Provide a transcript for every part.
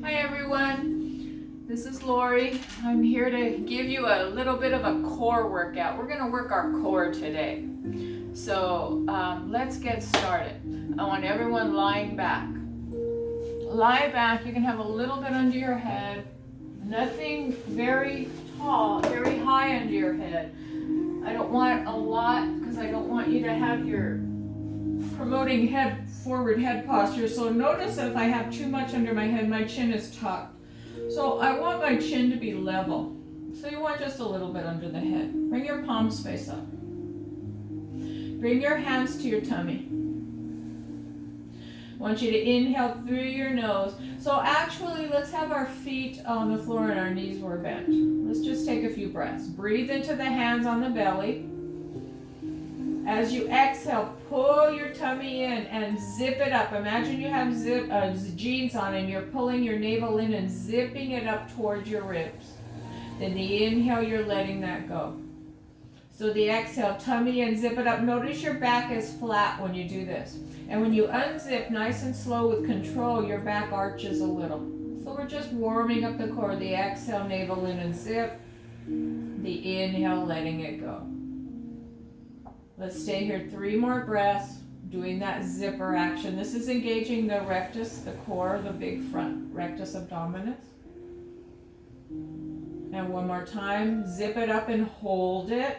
Hi everyone, this is Lori. I'm here to give you a little bit of a core workout. We're going to work our core today. So let's get started. I want everyone lying back. Lie back. You can have a little bit under your head. Nothing very tall, very high under your head. I don't want a lot because I don't want you to have your promoting forward head posture. So notice that if I have too much under my head, my chin is tucked. So I want my chin to be level. So you want just a little bit under the head. Bring your palms face up. Bring your hands to your tummy. I want you to inhale through your nose. So actually, let's have our feet on the floor and our knees were bent. Let's just take a few breaths. Breathe into the hands on the belly. As you exhale, pull your tummy in and zip it up. Imagine you have jeans on and you're pulling your navel in and zipping it up towards your ribs. Then the inhale, you're letting that go. So the exhale, tummy in, zip it up. Notice your back is flat when you do this. And when you unzip nice and slow with control, your back arches a little. So we're just warming up the core. The exhale, navel in and zip. The inhale, letting it go. Let's stay here 3 more breaths, doing that zipper action. This is engaging the rectus, the core, the big front, rectus abdominis. And one more time, zip it up and hold it.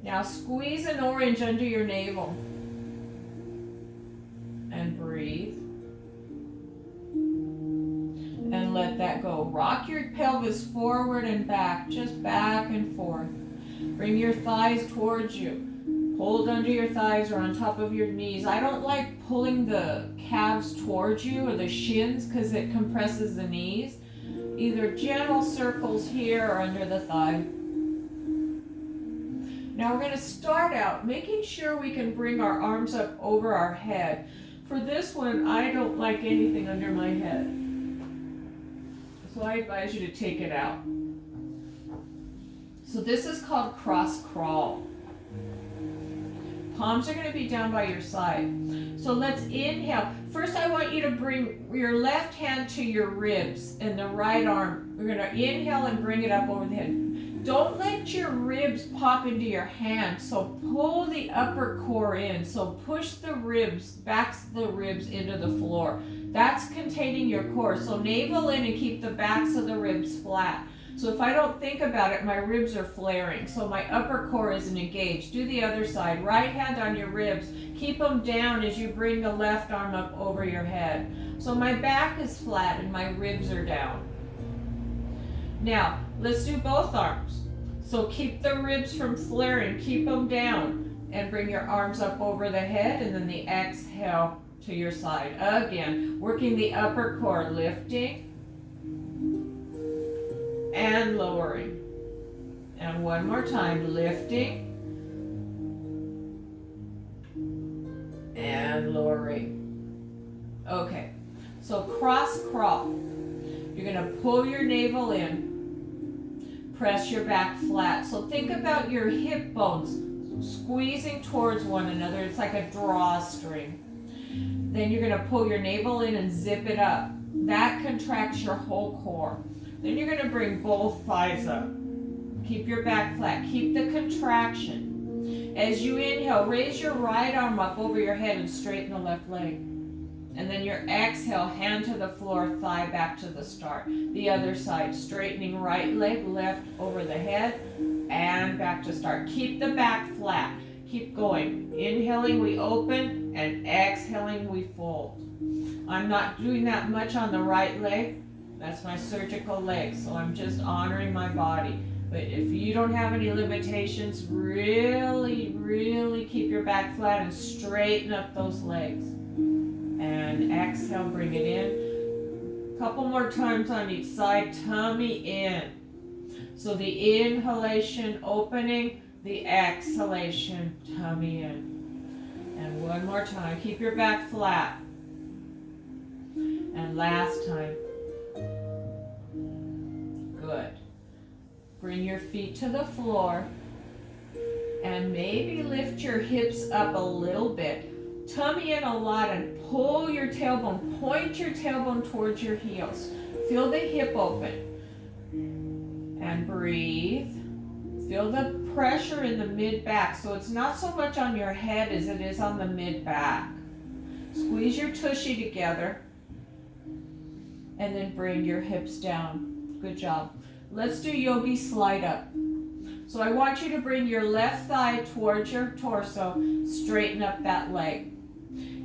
Now squeeze an orange under your navel. And breathe. And let that go. Rock your pelvis forward and back, just back and forth. Bring your thighs towards you. Hold under your thighs or on top of your knees. I don't like pulling the calves towards you or the shins because it compresses the knees. Either gentle circles here or under the thigh. Now we're going to start out making sure we can bring our arms up over our head. For this one, I don't like anything under my head. So I advise you to take it out. So this is called cross crawl. Palms are going to be down by your side. So let's inhale. First I want you to bring your left hand to your ribs and the right arm. We're going to inhale and bring it up over the head. Don't let your ribs pop into your hand. So pull the upper core in. So push the ribs, backs the ribs into the floor. That's containing your core. So navel in and keep the backs of the ribs flat. So if I don't think about it, my ribs are flaring. So my upper core isn't engaged. Do the other side. Right hand on your ribs. Keep them down as you bring the left arm up over your head. So my back is flat and my ribs are down. Now, let's do both arms. So keep the ribs from flaring. Keep them down. And bring your arms up over the head and then the exhale to your side. Again, working the upper core, lifting and lowering. And one more time, lifting and lowering. Okay, so cross crawl. You're going to pull your navel in, press your back flat. So think about your hip bones squeezing towards one another. It's like a drawstring. Then you're going to pull your navel in and zip it up. That contracts your whole core. Then you're going to bring both thighs up. Keep your back flat. Keep the contraction. As you inhale, raise your right arm up over your head and straighten the left leg. And then your exhale, hand to the floor, thigh back to the start. The other side, straightening right leg, left over the head, and back to start. Keep the back flat. Keep going. Inhaling, we open, and exhaling, we fold. I'm not doing that much on the right leg. That's my surgical leg, so I'm just honoring my body. But if you don't have any limitations, really, really keep your back flat and straighten up those legs. And exhale, bring it in. Couple more times on each side, tummy in. So the inhalation, opening, the exhalation, tummy in. And one more time, keep your back flat. And last time. Good. Bring your feet to the floor and maybe lift your hips up a little bit. tummy in a lot and pull your tailbone. Point your tailbone towards your heels. Feel the hip open. And breathe. Feel the pressure in the mid-back. So it's not so much on your head as it is on the mid-back. Squeeze your tushy together. And then bring your hips down. Good job. Let's do yogi slide up. So I want you to bring your left thigh towards your torso. Straighten up that leg.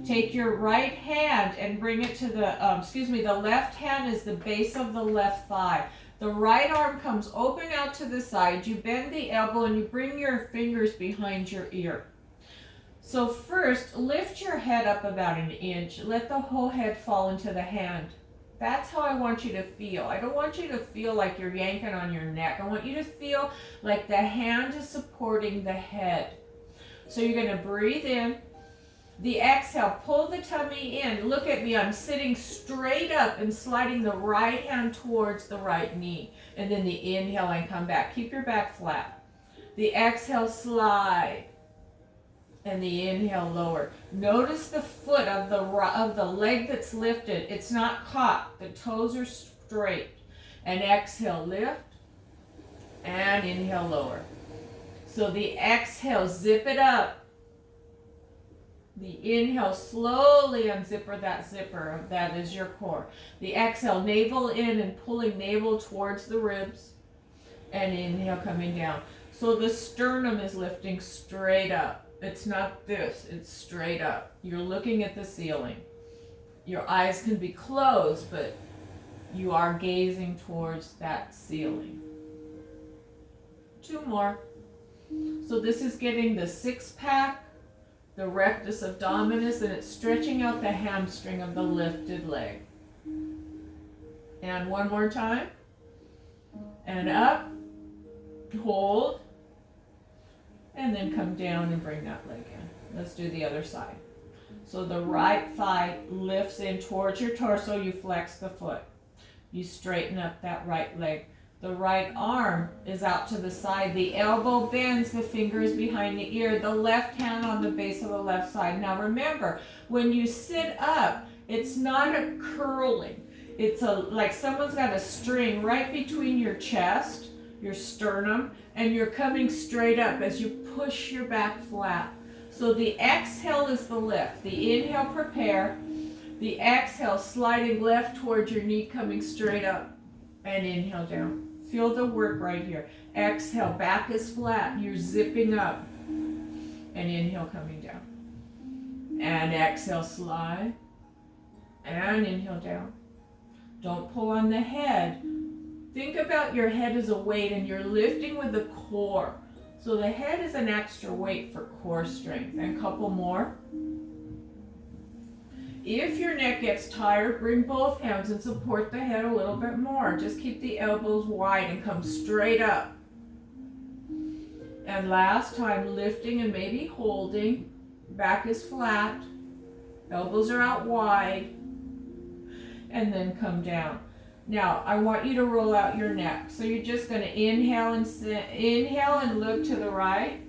Take your right hand and bring it to the, the left hand is the base of the left thigh. The right arm comes open out to the side. You bend the elbow and you bring your fingers behind your ear. So first, lift your head up about an inch. Let the whole head fall into the hand. That's how I want you to feel. I don't want you to feel like you're yanking on your neck. I want you to feel like the hand is supporting the head. So you're going to breathe in. The exhale, pull the tummy in. Look at me, I'm sitting straight up and sliding the right hand towards the right knee. And then the inhale and come back. Keep your back flat. The exhale, slide. And the inhale, lower. Notice the foot of the leg that's lifted. It's not caught. The toes are straight. And exhale, lift. And inhale, lower. So the exhale, zip it up. The inhale, slowly unzipper that zipper. That is your core. The exhale, navel in and pulling navel towards the ribs. And inhale, coming down. So the sternum is lifting straight up. It's not this, it's straight up. You're looking at the ceiling. Your eyes can be closed, but you are gazing towards that ceiling. 2 more. So this is getting the six-pack, the rectus abdominis, and it's stretching out the hamstring of the lifted leg. And 1 more time. And up, hold, and then come down and bring that leg in. Let's do the other side. So the right thigh lifts in towards your torso. You flex the foot. You straighten up that right leg. The right arm is out to the side. The elbow bends. The finger is behind the ear. The left hand on the base of the left side. Now remember, when you sit up, it's not a curling. It's like someone's got a string right between your chest, your sternum, and you're coming straight up as you push your back flat. So the exhale is the lift. The inhale, prepare. The exhale, sliding left towards your knee, coming straight up. And inhale down. Feel the work right here. Exhale, back is flat. You're zipping up. And inhale, coming down. And exhale, slide. And inhale down. Don't pull on the head. Think about your head as a weight and you're lifting with the core. So the head is an extra weight for core strength. And a couple more. If your neck gets tired, bring both hands and support the head a little bit more. Just keep the elbows wide and come straight up. And last time, lifting and maybe holding. Back is flat. Elbows are out wide. And then come down. Now, I want you to roll out your neck. So you're just going to inhale and look to the right.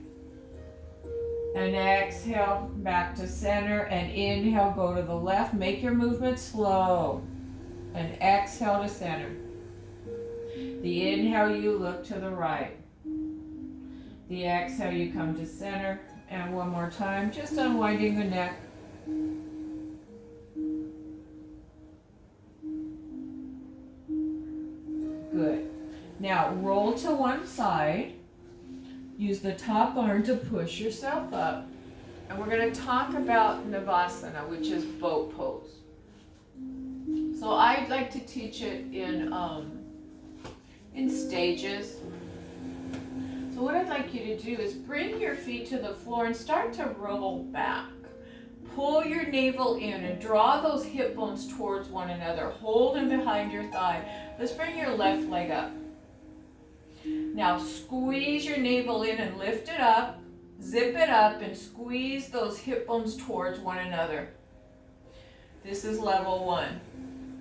And exhale back to center. And inhale, go to the left. Make your movement slow. And exhale to center. The inhale, you look to the right. The exhale, you come to center. And one more time, just unwinding the neck. Good. Now roll to one side. Use the top arm to push yourself up. And we're going to talk about Navasana, which is boat pose. So I'd like to teach it in stages. So what I'd like you to do is bring your feet to the floor and start to roll back. Pull your navel in and draw those hip bones towards one another. Hold them behind your thigh. Let's bring your left leg up. Now squeeze your navel in and lift it up. Zip it up and squeeze those hip bones towards one another. This is level 1.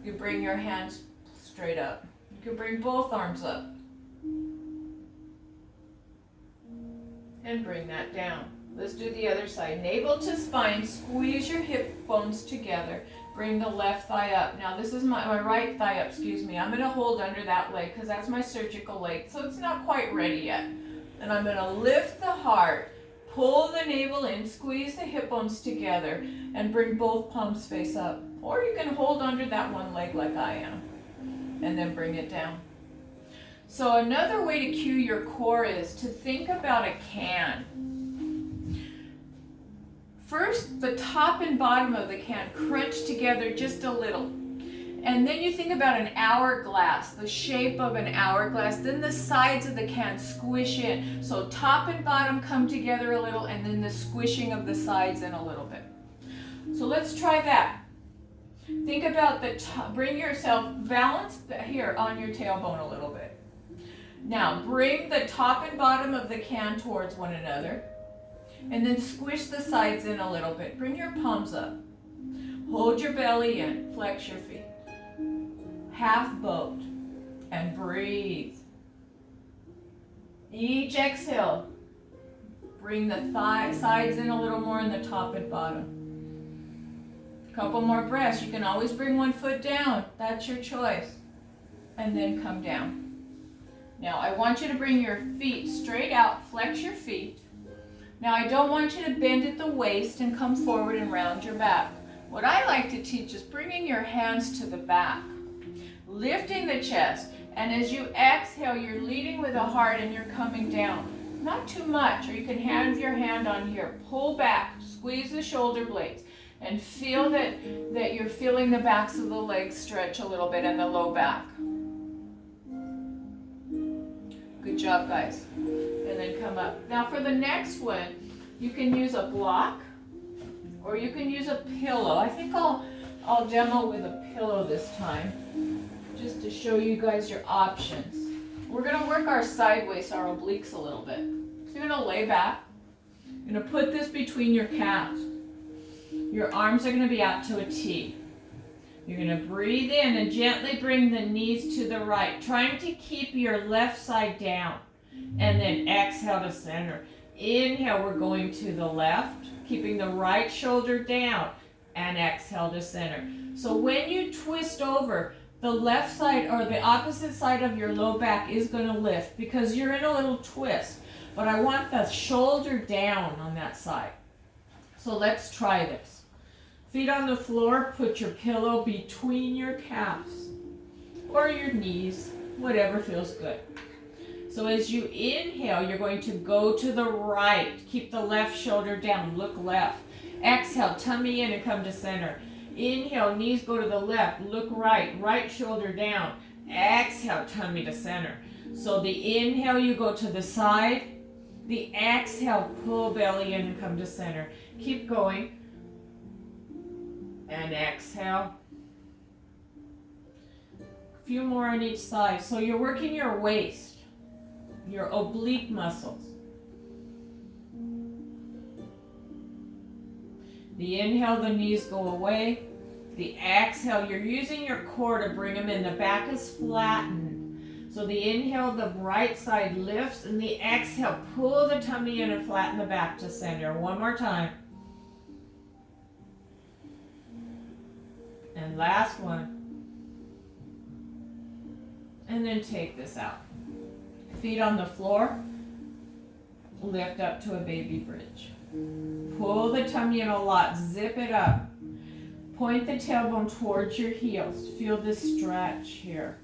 You bring your hands straight up. You can bring both arms up. And bring that down. Let's do the other side. Navel to spine, squeeze your hip bones together. Bring the left thigh up. Now this is my right thigh up, excuse me. I'm gonna hold under that leg because that's my surgical leg. So it's not quite ready yet. And I'm gonna lift the heart, pull the navel in, squeeze the hip bones together, and bring both palms face up. Or you can hold under that one leg like I am, and then bring it down. So another way to cue your core is to think about a can. First, the top and bottom of the can crunch together just a little. And then you think about an hourglass, the shape of an hourglass. Then the sides of the can squish in. So top and bottom come together a little, and then the squishing of the sides in a little bit. So let's try that. Think about the top. Bring yourself balanced here on your tailbone a little bit. Now bring the top and bottom of the can towards one another. And then squish the sides in a little bit. Bring your palms up. Hold your belly in. Flex your feet. Half boat. And breathe. Each exhale. Bring the sides in a little more and the top and bottom. Couple more breaths. You can always bring one foot down. That's your choice. And then come down. Now I want you to bring your feet straight out. Flex your feet. Now I don't want you to bend at the waist and come forward and round your back. What I like to teach is bringing your hands to the back, lifting the chest, and as you exhale, you're leading with the heart and you're coming down. Not too much, or you can have your hand on here. Pull back, squeeze the shoulder blades, and feel that you're feeling the backs of the legs stretch a little bit and the low back. Good job, guys. And then come up. Now for the next one, you can use a block or you can use a pillow. I think I'll demo with a pillow this time just to show you guys your options. We're going to work our sideways, our obliques a little bit. So you're going to lay back. You're going to put this between your calves. Your arms are going to be out to a T. You're going to breathe in and gently bring the knees to the right, trying to keep your left side down. And then exhale to center. Inhale, we're going to the left, keeping the right shoulder down, and exhale to center. So when you twist over, the left side or the opposite side of your low back is going to lift because you're in a little twist. But I want the shoulder down on that side. So let's try this. Feet on the floor, put your pillow between your calves or your knees, whatever feels good. So as you inhale, you're going to go to the right. Keep the left shoulder down. Look left. Exhale, tummy in and come to center. Inhale, knees go to the left. Look right. Right shoulder down. Exhale, tummy to center. So the inhale, you go to the side. The exhale, pull belly in and come to center. Keep going. And exhale. A few more on each side. So you're working your waist. Your oblique muscles. The inhale, the knees go away. The exhale, you're using your core to bring them in. The back is flattened. So the inhale, the right side lifts, and the exhale, pull the tummy in and flatten the back to center. One more time. And last one. And then take this out. Feet on the floor, lift up to a baby bridge. Pull the tummy in a lot, zip it up. Point the tailbone towards your heels. Feel this stretch here.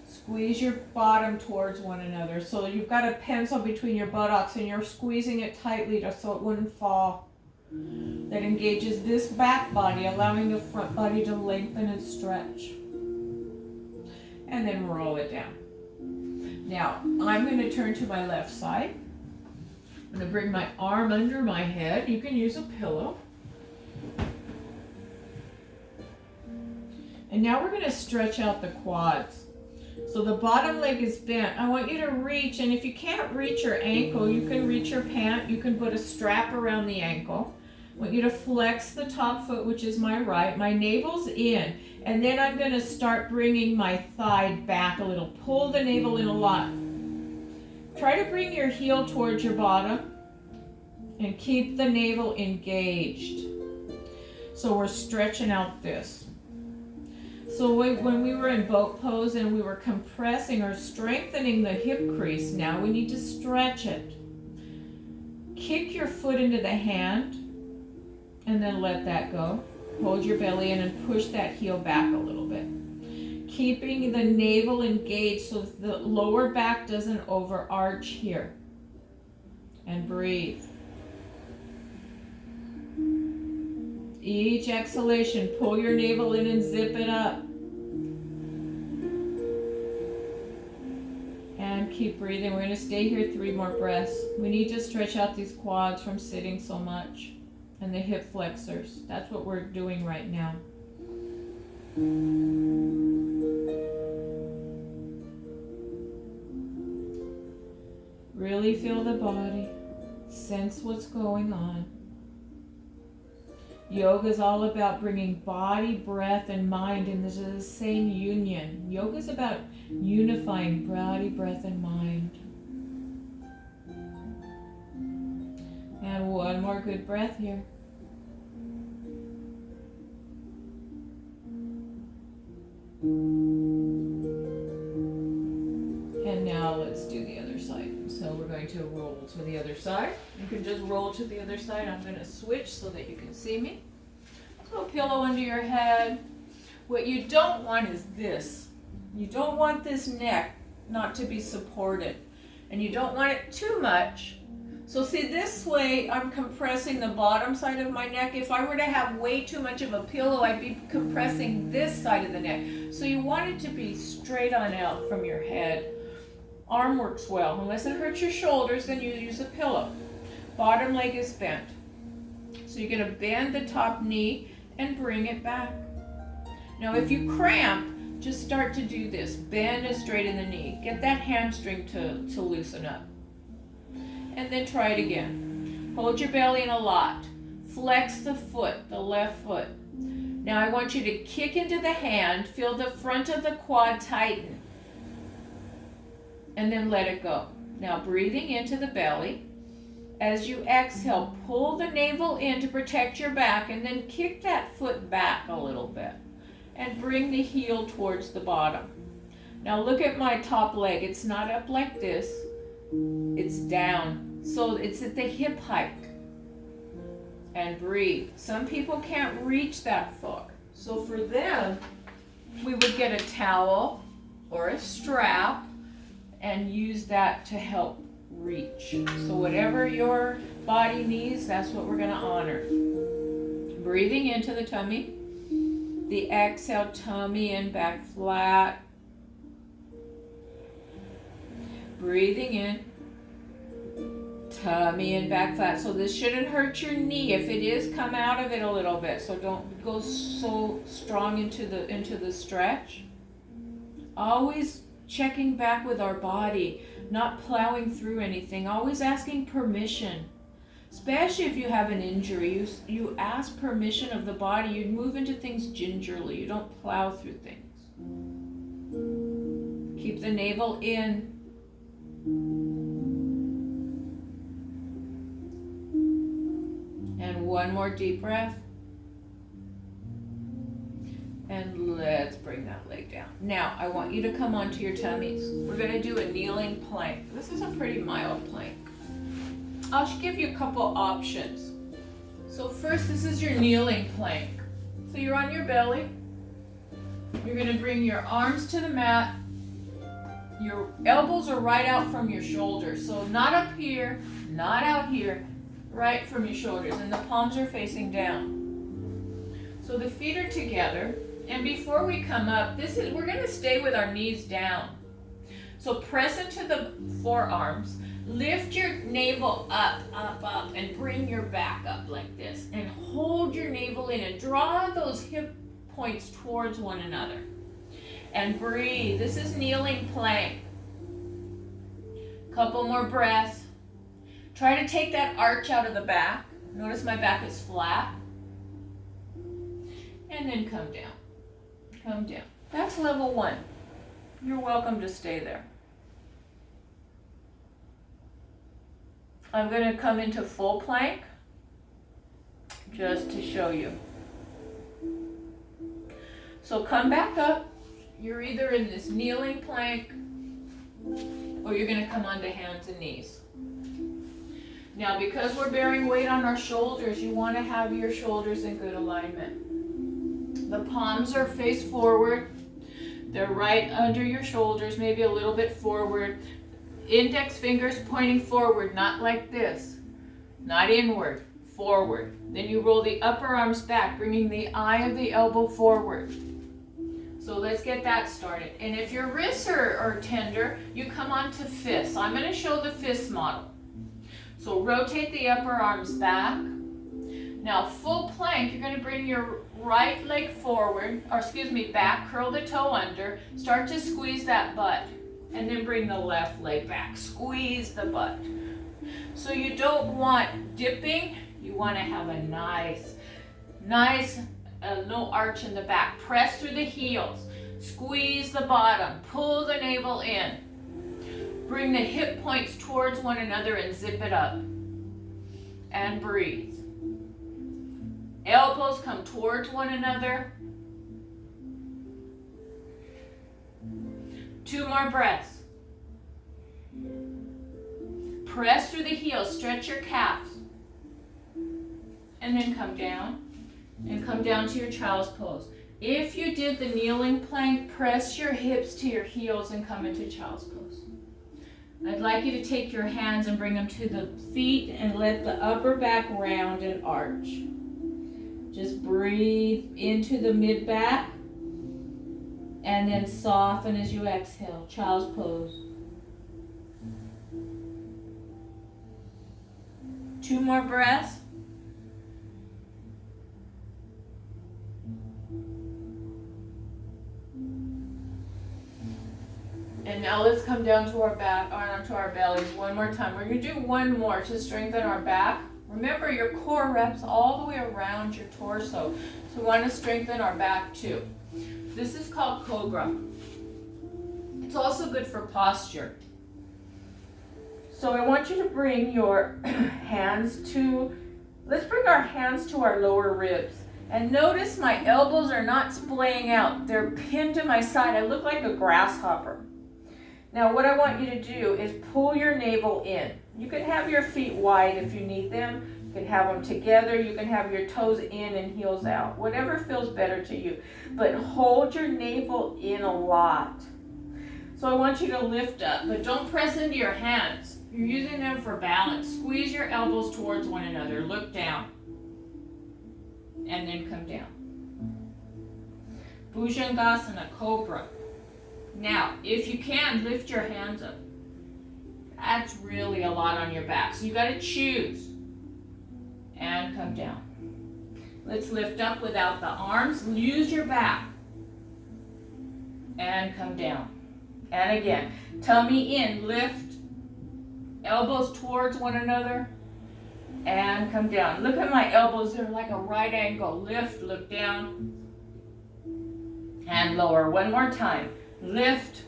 Squeeze your bottom towards one another. So you've got a pencil between your buttocks and you're squeezing it tightly so it wouldn't fall. That engages this back body, allowing the front body to lengthen and stretch. And then roll it down. Now, I'm going to turn to my left side. I'm going to bring my arm under my head. You can use a pillow. And now we're going to stretch out the quads. So the bottom leg is bent. I want you to reach, and if you can't reach your ankle, you can reach your pant. You can put a strap around the ankle. I want you to flex the top foot, which is my right. My navel's in. And then I'm going to start bringing my thigh back a little. Pull the navel in a lot. Try to bring your heel towards your bottom. And keep the navel engaged. So we're stretching out this. So when we were in boat pose and we were compressing or strengthening the hip crease, now we need to stretch it. Kick your foot into the hand and then let that go. Hold your belly in and push that heel back a little bit. Keeping the navel engaged so the lower back doesn't overarch here. And breathe. Each exhalation, pull your navel in and zip it up. And keep breathing. We're going to stay here 3 more breaths. We need to stretch out these quads from sitting so much. And the hip flexors. That's what we're doing right now. Really feel the body. Sense what's going on. Yoga is all about bringing body, breath, and mind into the same union. Yoga is about unifying body, breath, and mind. And one more good breath here. And now let's do the other side. So we're going to roll to the other side. You can just roll to the other side. I'm going to switch so that you can see me. So a pillow under your head. What you don't want is this. You don't want this neck not to be supported. And you don't want it too much. So see, this way I'm compressing the bottom side of my neck. If I were to have way too much of a pillow, I'd be compressing this side of the neck. So you want it to be straight on out from your head. Arm works well. Unless it hurts your shoulders, then you use a pillow. Bottom leg is bent. So you're going to bend the top knee and bring it back. Now if you cramp, just start to do this. Bend and straighten the knee. Get that hamstring to loosen up. And then try it again. Hold your belly in a lot. Flex the foot, the left foot. Now I want you to kick into the hand. Feel the front of the quad tighten. And then let it go. Now breathing into the belly. As you exhale, pull the navel in to protect your back and then kick that foot back a little bit. And bring the heel towards the bottom. Now look at my top leg. It's not up like this. It's down. So it's at the hip height. And breathe. Some people can't reach that far. So for them, we would get a towel or a strap and use that to help reach. So whatever your body needs, that's what we're going to honor. Breathing into the tummy. The exhale, tummy in, back flat. Breathing in. Tummy in, back flat. So this shouldn't hurt your knee. If it is, come out of it a little bit. So don't go so strong into the stretch. Always checking back with our body, not plowing through anything. Always asking permission. Especially if you have an injury, you ask permission of the body. You move into things gingerly. You don't plow through things. Keep the navel in. And one more deep breath. And let's bring that leg down. Now, I want you to come onto your tummies. We're going to do a kneeling plank. This is a pretty mild plank. I'll give you a couple options. So first, this is your kneeling plank. So you're on your belly. You're going to bring your arms to the mat. Your elbows are right out from your shoulders. So not up here, not out here, right from your shoulders. And the palms are facing down. So the feet are together. And before we come up, we're going to stay with our knees down. So press into the forearms. Lift your navel up, up, up, and bring your back up like this. And hold your navel in and draw those hip points towards one another. And breathe. This is kneeling plank. Couple more breaths. Try to take that arch out of the back. Notice my back is flat. And then come down. Come down. That's level 1. You're welcome to stay there. I'm going to come into full plank just to show you. So come back up. You're either in this kneeling plank or you're going to come onto hands and knees. Now, because we're bearing weight on our shoulders, you want to have your shoulders in good alignment. The palms are face forward. They're right under your shoulders, maybe a little bit forward. Index fingers pointing forward, not like this. Not inward, forward. Then you roll the upper arms back, bringing the eye of the elbow forward. So let's get that started. And if your wrists are tender, you come on to fists. I'm going to show the fist model. So rotate the upper arms back. Now full plank, you're going to bring your right leg forward, or excuse me, back, curl the toe under, start to squeeze that butt, and then bring the left leg back. Squeeze the butt. So you don't want dipping, you want to have a nice, no arch in the back. Press through the heels, squeeze the bottom, pull the navel in. Bring the hip points towards one another and zip it up. And breathe. Elbows come towards one another. 2 more breaths. Press through the heels, stretch your calves. And then come down. And come down to your child's pose. If you did the kneeling plank, press your hips to your heels and come into child's pose. I'd like you to take your hands and bring them to the feet and let the upper back round and arch. Just breathe into the mid back and then soften as you exhale. Child's pose. 2 more breaths. And now let's come down to our back, or onto our bellies one more time. We're going to do one more to strengthen our back. Remember, your core wraps all the way around your torso. So we want to strengthen our back too. This is called Cobra. It's also good for posture. So I want you to bring your hands to, let's bring our hands to our lower ribs. And notice my elbows are not splaying out. They're pinned to my side. I look like a grasshopper. Now what I want you to do is pull your navel in. You can have your feet wide if you need them. You can have them together. You can have your toes in and heels out. Whatever feels better to you. But hold your navel in a lot. So I want you to lift up, but don't press into your hands. You're using them for balance. Squeeze your elbows towards one another. Look down. And then come down. Bhujangasana, Cobra. Now, if you can, lift your hands up. That's really a lot on your back. So you got to choose. And come down. Let's lift up without the arms. Use your back. And come down. And again, tummy in, lift. Elbows towards one another. And come down. Look at my elbows. They're like a right angle. Lift, look down. And lower. One more time. Lift.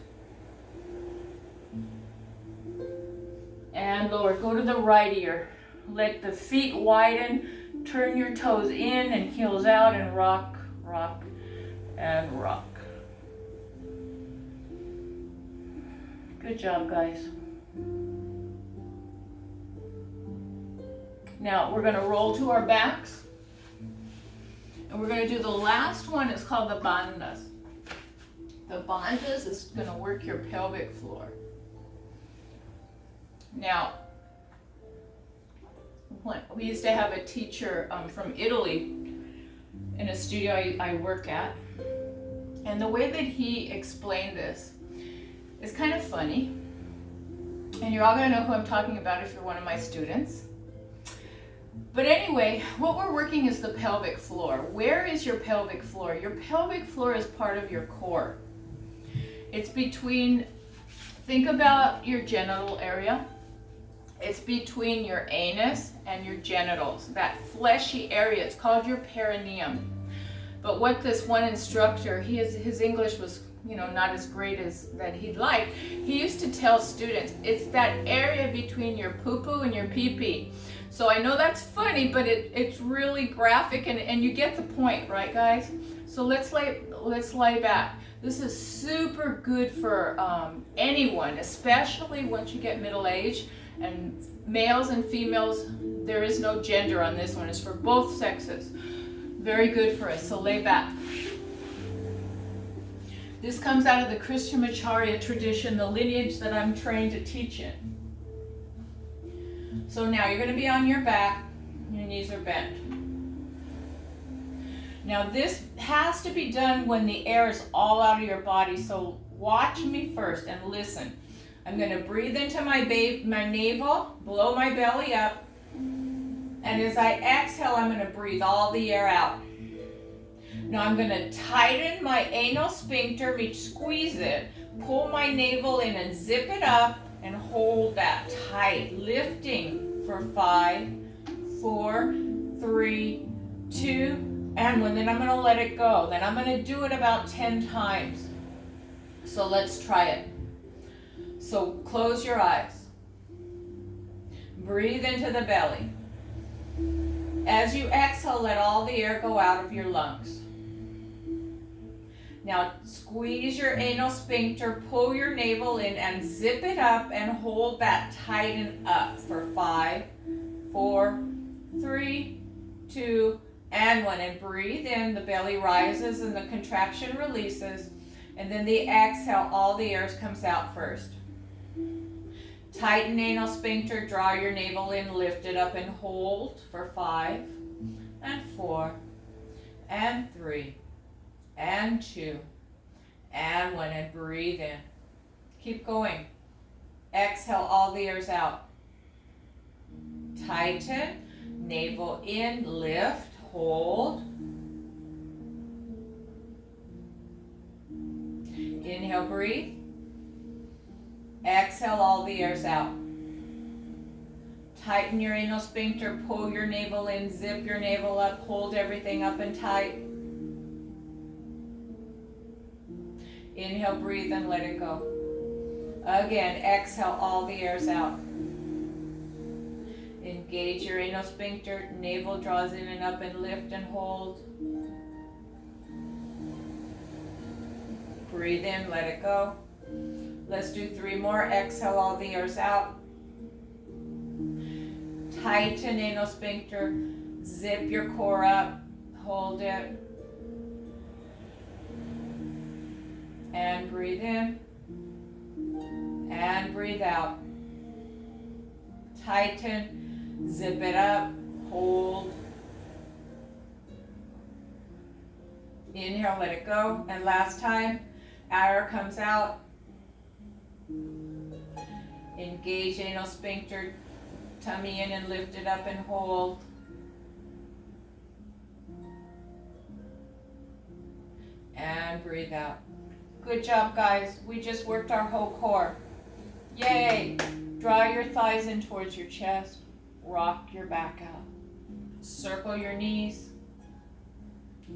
And lower. Go to the right ear. Let the feet widen. Turn your toes in and heels out and rock, rock, and rock. Good job, guys. Now we're going to roll to our backs. And we're going to do the last one. It's called the bandhas. The bandhas is going to work your pelvic floor. Now, we used to have a teacher from Italy in a studio I work at. And the way that he explained this is kind of funny. And you're all going to know who I'm talking about if you're one of my students. But anyway, what we're working is the pelvic floor. Where is your pelvic floor? Your pelvic floor is part of your core. It's between, think about your genital area. It's between your anus and your genitals. That fleshy area, it's called your perineum. But what this one instructor, his English was, you know, not as great as that he'd like. He used to tell students, it's that area between your poo-poo and your pee-pee. So I know that's funny, but it's really graphic, and you get the point, right, guys? So let's lay back. This is super good for anyone, especially once you get middle age. And males and females, there is no gender on this one. It's for both sexes. Very good for us. So lay back. This comes out of the Krishnamacharya tradition, the lineage that I'm trained to teach in. So now you're going to be on your back. Your knees are bent. Now this has to be done when the air is all out of your body. So watch me first and listen. I'm going to breathe into my navel, blow my belly up. And as I exhale, I'm going to breathe all the air out. Now I'm going to tighten my anal sphincter, squeeze it, pull my navel in and zip it up and hold that tight, lifting for 5, 4, 3, 2, and 1. Then I'm going to let it go. Then I'm going to do it about 10 times. So let's try it. So close your eyes. Breathe into the belly. As you exhale, let all the air go out of your lungs. Now squeeze your anal sphincter, pull your navel in and zip it up and hold that tighten up for 5, 4, 3, 2, and 1. And breathe in, the belly rises and the contraction releases. And then the exhale, all the air comes out first. Tighten anal sphincter, draw your navel in, lift it up and hold for 5, and 4, and 3, and 2, and 1, and breathe in. Keep going. Exhale, all the air's out. Tighten, navel in, lift, hold. Inhale, breathe. Exhale, all the air's out. Tighten your anal sphincter, pull your navel in, zip your navel up, hold everything up and tight. Inhale, breathe, and let it go. Again, exhale, all the air's out. Engage your anal sphincter, navel draws in and up and lift and hold. Breathe in, let it go. Let's do 3 more. Exhale, all the air's out. Tighten anal sphincter, zip your core up, hold it. And breathe in. And breathe out. Tighten, zip it up, hold. Inhale, let it go. And last time, air comes out. Engage anal sphincter, tummy in and lift it up and hold. And breathe out. Good job, guys. We just worked our whole core. Yay! Draw your thighs in towards your chest. Rock your back out. Circle your knees.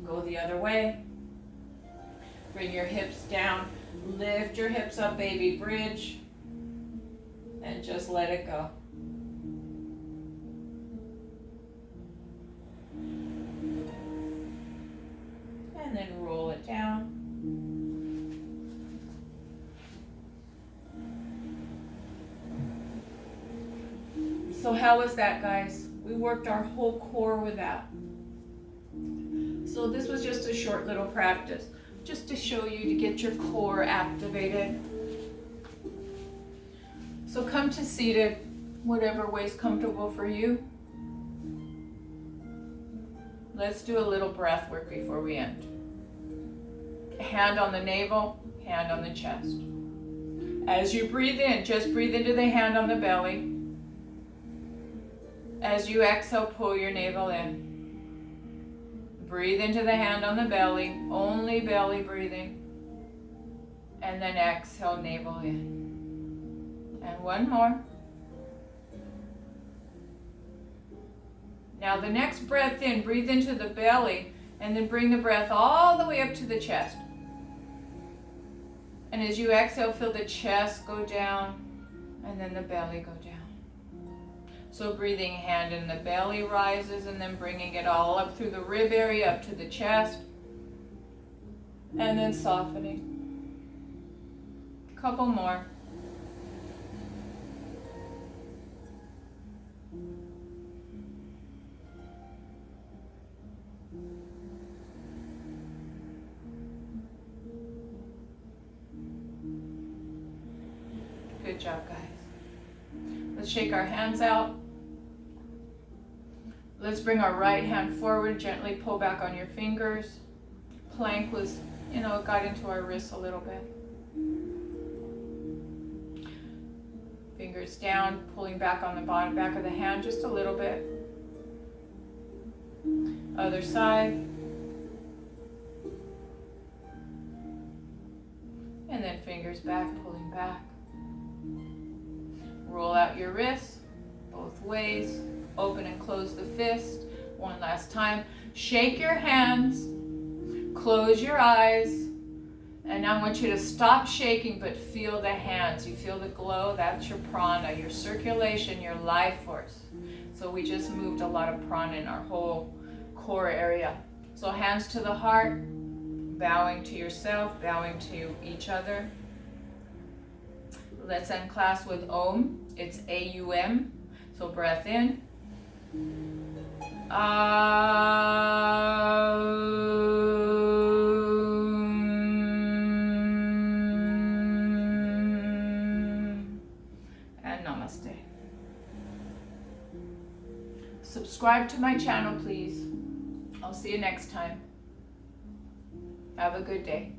Go the other way. Bring your hips down. Lift your hips up, baby bridge. And just let it go. And then roll it down. So how was that, guys? We worked our whole core with that. So this was just a short little practice, just to show you to get your core activated. So come to seated, whatever way is comfortable for you. Let's do a little breath work before we end. Hand on the navel, hand on the chest. As you breathe in, just breathe into the hand on the belly. As you exhale, pull your navel in. Breathe into the hand on the belly, only belly breathing. And then exhale, navel in. And one more. Now the next breath in, breathe into the belly And then bring the breath all the way up to the chest. And as you exhale, feel the chest go down and then the belly go down. So breathing, hand in the belly rises and then bringing it all up through the rib area, up to the chest. And then softening. Couple more. Good job, guys. Let's shake our hands out. Let's bring our right hand forward, gently pull back on your fingers. Plank was, got into our wrists a little bit. Fingers down, pulling back on the bottom back of the hand just a little bit. Other side. And then fingers back, pulling back. Roll out your wrists both ways. Open and close the fist. One last time. Shake your hands. Close your eyes. And now I want you to stop shaking, but feel the hands. You feel the glow. That's your prana, your circulation, your life force. So we just moved a lot of prana in our whole core area. So hands to the heart. Bowing to yourself, bowing to each other. Let's end class with Om. It's A-U-M. So breath in. And namaste. Subscribe to my channel, please. I'll see you next time. Have a good day.